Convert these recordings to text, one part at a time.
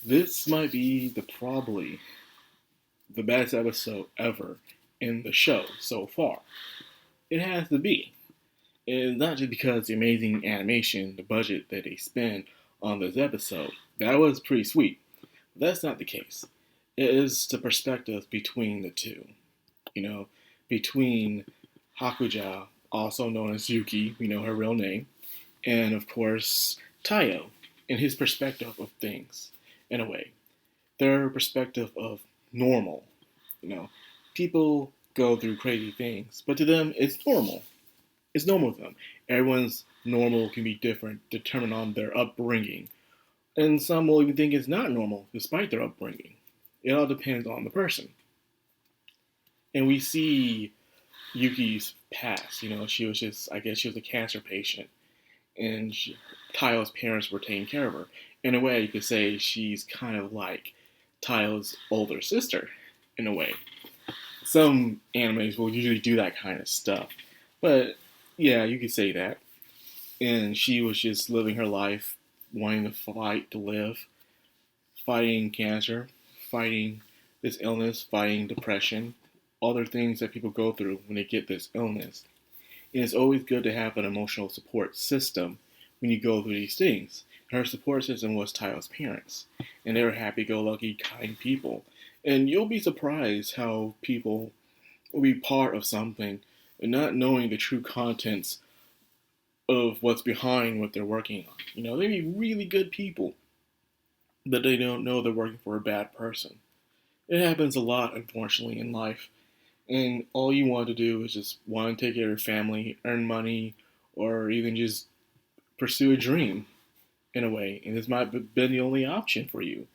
This might be probably the best episode ever in the show so far. It has to be. It's not just because the amazing animation, the budget that they spend on this episode. That was pretty sweet. But that's not the case. It is the perspective between the two. You know, between Hakuja, also known as Yuki, we know her real name, and of course Taiyo, and his perspective of things, in a way. Their perspective of normal. You know, people go through crazy things, but to them it's normal. It's normal to them. Everyone's normal can be different, determined on their upbringing. And some will even think it's not normal, despite their upbringing. It all depends on the person. And we see Yuki's past. She was just, I guess she was a cancer patient. And Tayo's parents were taking care of her. In a way, you could say she's kind of like Tayo's older sister, in a way. Some animes will usually do that kind of stuff. But, yeah, you could say that. And she was just living her life, wanting to fight to live, fighting cancer, fighting this illness, fighting depression, other things that people go through when they get this illness. And it's always good to have an emotional support system when you go through these things. Her support system was Tayo's parents, and they were happy-go-lucky, kind people. And you'll be surprised how people will be part of something and not knowing the true contents of what's behind what they're working on. They be really good people, but they don't know they're working for a bad person. It happens a lot, unfortunately, in life. And all you want to do is just want to take care of your family, earn money, or even just pursue a dream, in a way. And this might have been the only option for you.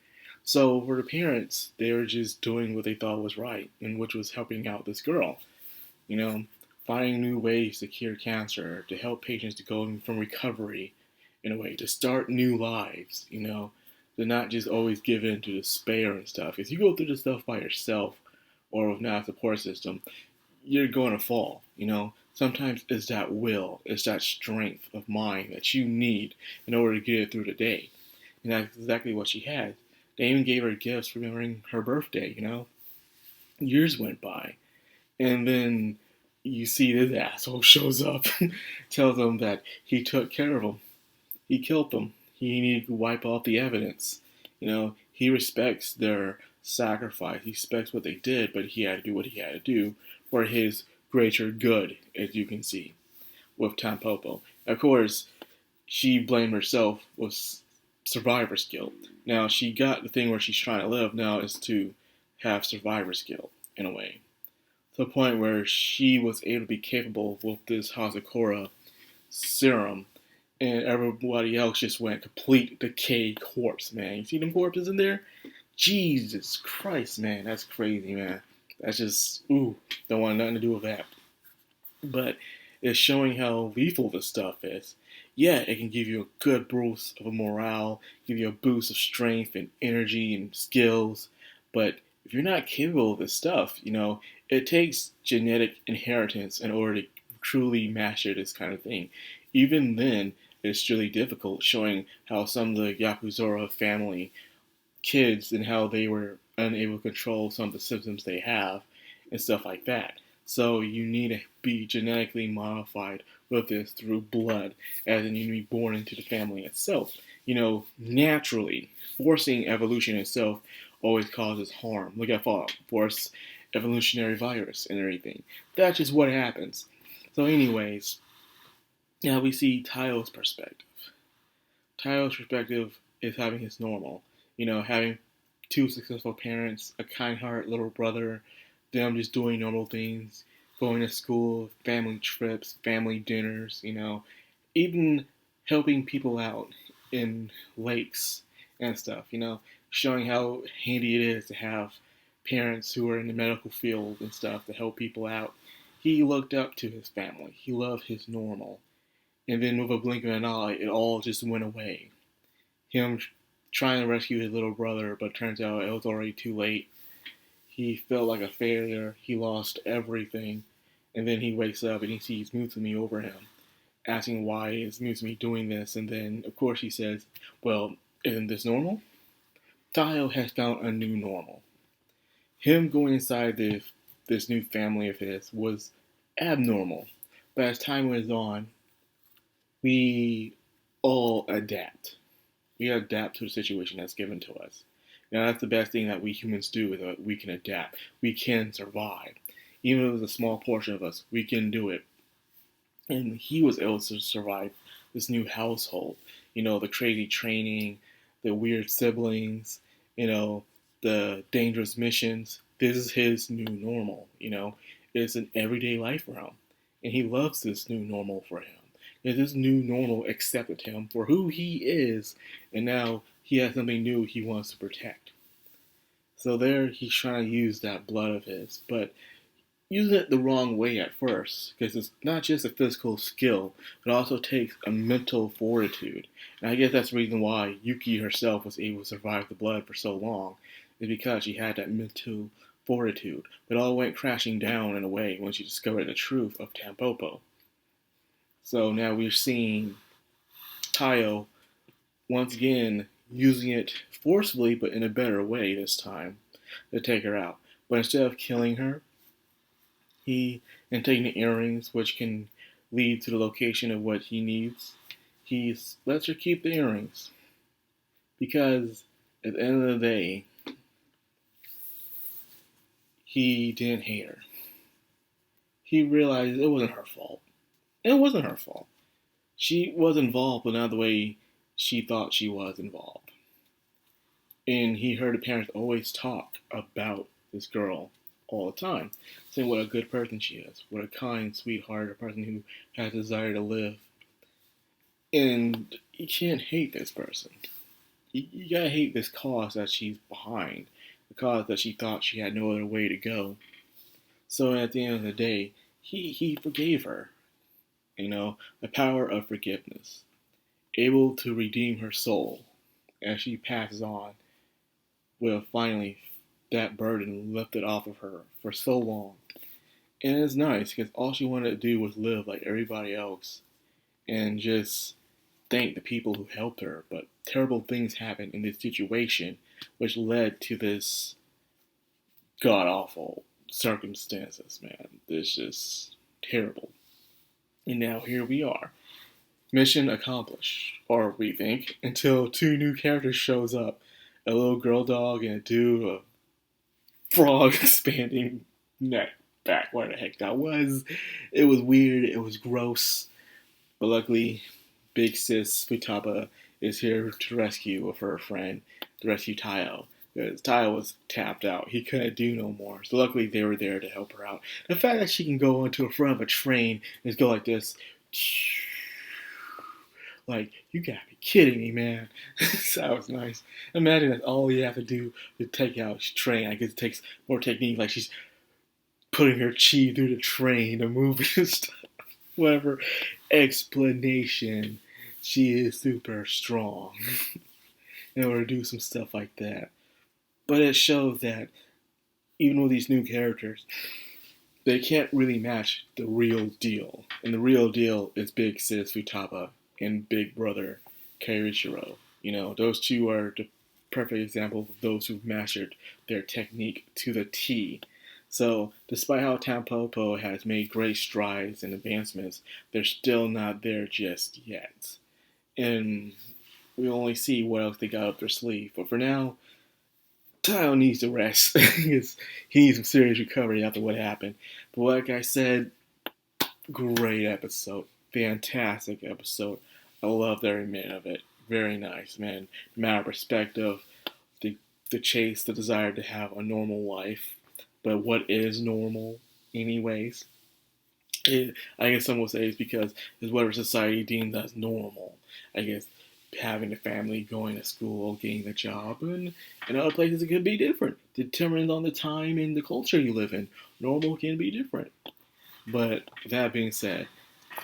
So for the parents, they were just doing what they thought was right, and which was helping out this girl. You know, finding new ways to cure cancer, to help patients to go from recovery, in a way, to start new lives. To not just always give in to despair and stuff. If you go through this stuff by yourself, or with not a support system, you're going to fall. Sometimes it's that will, it's that strength of mind that you need in order to get it through the day. And that's exactly what she had. They even gave her gifts for remembering her birthday. Years went by, and then you see this asshole shows up, tells them that he took care of them, he killed them, he needed to wipe off the evidence. He respects their sacrifice, he respects what they did, but he had to do what he had to do for his greater good, as you can see with Tampopo. Of course, she blamed herself with survivor's guilt. Now, she got the thing where she's trying to live now is to have survivor's guilt, in a way. To the point where she was able to be capable with this Hazakura serum, and everybody else just went complete decayed corpse, man. You see them corpses in there? Jesus Christ, man, that's crazy, man. That's just, don't want nothing to do with that. But it's showing how lethal this stuff is. Yeah, it can give you a good boost of morale, give you a boost of strength and energy and skills. But if you're not capable of this stuff, it takes genetic inheritance in order to truly master this kind of thing. Even then, it's really difficult, showing how some of the Yakuzora family kids and how they were unable to control some of the symptoms they have and stuff like that. So you need to be genetically modified with this through blood, as in you need to be born into the family itself. Naturally, forcing evolution itself always causes harm. Look at Fallout, force evolutionary virus and everything. That's just what happens. So anyways, now we see Tayo's perspective. Tayo's perspective is having his normal. Having two successful parents, a kind-hearted little brother, them just doing normal things, going to school, family trips, family dinners, even helping people out in lakes and stuff, showing how handy it is to have parents who are in the medical field and stuff to help people out. He looked up to his family. He loved his normal. And then with a blink of an eye, it all just went away. Him trying to rescue his little brother, but turns out it was already too late. He felt like a failure. He lost everything. And then he wakes up and he sees Mutsumi over him, asking why is Mutsumi doing this. And then, of course, he says, well, isn't this normal? Tayo has found a new normal. Him going inside this new family of his was abnormal. But as time went on, we all adapt. We adapt to the situation that's given to us. Now that's the best thing that we humans do is that we can adapt. We can survive. Even if it's a small portion of us, we can do it. And he was able to survive this new household. The crazy training, the weird siblings, the dangerous missions. This is his new normal. It's an everyday life for him. And he loves this new normal for him. And this new normal accepted him for who he is, and now he has something new he wants to protect. So there he's trying to use that blood of his, but using it the wrong way at first, because it's not just a physical skill, it also takes a mental fortitude. And I guess that's the reason why Yuki herself was able to survive the blood for so long, is because she had that mental fortitude. But it all went crashing down in a way when she discovered the truth of Tampopo. So now we're seeing Tayo once again using it forcefully, but in a better way this time, to take her out. But instead of killing her, and taking the earrings, which can lead to the location of what he needs, he lets her keep the earrings. Because at the end of the day, he didn't hate her. He realized it wasn't her fault. It wasn't her fault. She was involved, but not the way she thought she was involved. And he heard the parents always talk about this girl all the time, saying what a good person she is, what a kind, sweetheart, a person who has a desire to live. And you can't hate this person. You gotta hate this cause that she's behind, the cause that she thought she had no other way to go. So at the end of the day, he forgave her. The power of forgiveness. Able to redeem her soul as she passes on, will finally that burden lifted off of her for so long. And it's nice because all she wanted to do was live like everybody else and just thank the people who helped her. But terrible things happened in this situation, which led to this god awful circumstances, man. It's just terrible. And now here we are. Mission accomplished. Or we think. Until two new characters shows up. A little girl dog and a dude with a frog expanding neck back. Where the heck that was. It was weird. It was gross. But luckily, Big Sis Futaba is here to rescue with her friend. To rescue Tayo. Because Tayo was tapped out. He couldn't do no more. So luckily they were there to help her out. The fact that she can go into the front of a train and just go like this. Like, you gotta be kidding me, man. That was nice. Imagine that's all you have to do to take out a train. I guess it takes more technique. Like she's putting her chi through the train to move and stuff. Whatever explanation. She is super strong in order to do some stuff like that. But it shows that even with these new characters, they can't really match the real deal. And the real deal is Big Sis Futaba and Big Brother Kairichiro. Those two are the perfect examples of those who've mastered their technique to the T. So, despite how Tampopo has made great strides and advancements, they're still not there just yet. And we only see what else they got up their sleeve. But for now, Tayo needs to rest. He needs some serious recovery after what happened. But like I said, great episode. Fantastic episode. I loved every minute of it. Very nice, man. No matter perspective, the chase, the desire to have a normal life. But what is normal anyways? I guess some will say it's because it's whatever society deems as normal. I guess having a family, going to school, getting a job, and in other places it can be different. Determined on the time and the culture you live in. Normal can be different. But that being said,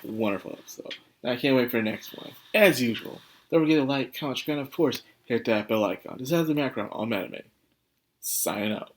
wonderful episode. I can't wait for the next one. As usual, don't forget to like, comment, and of course, hit that bell icon. This has the background on Madame. Signing out.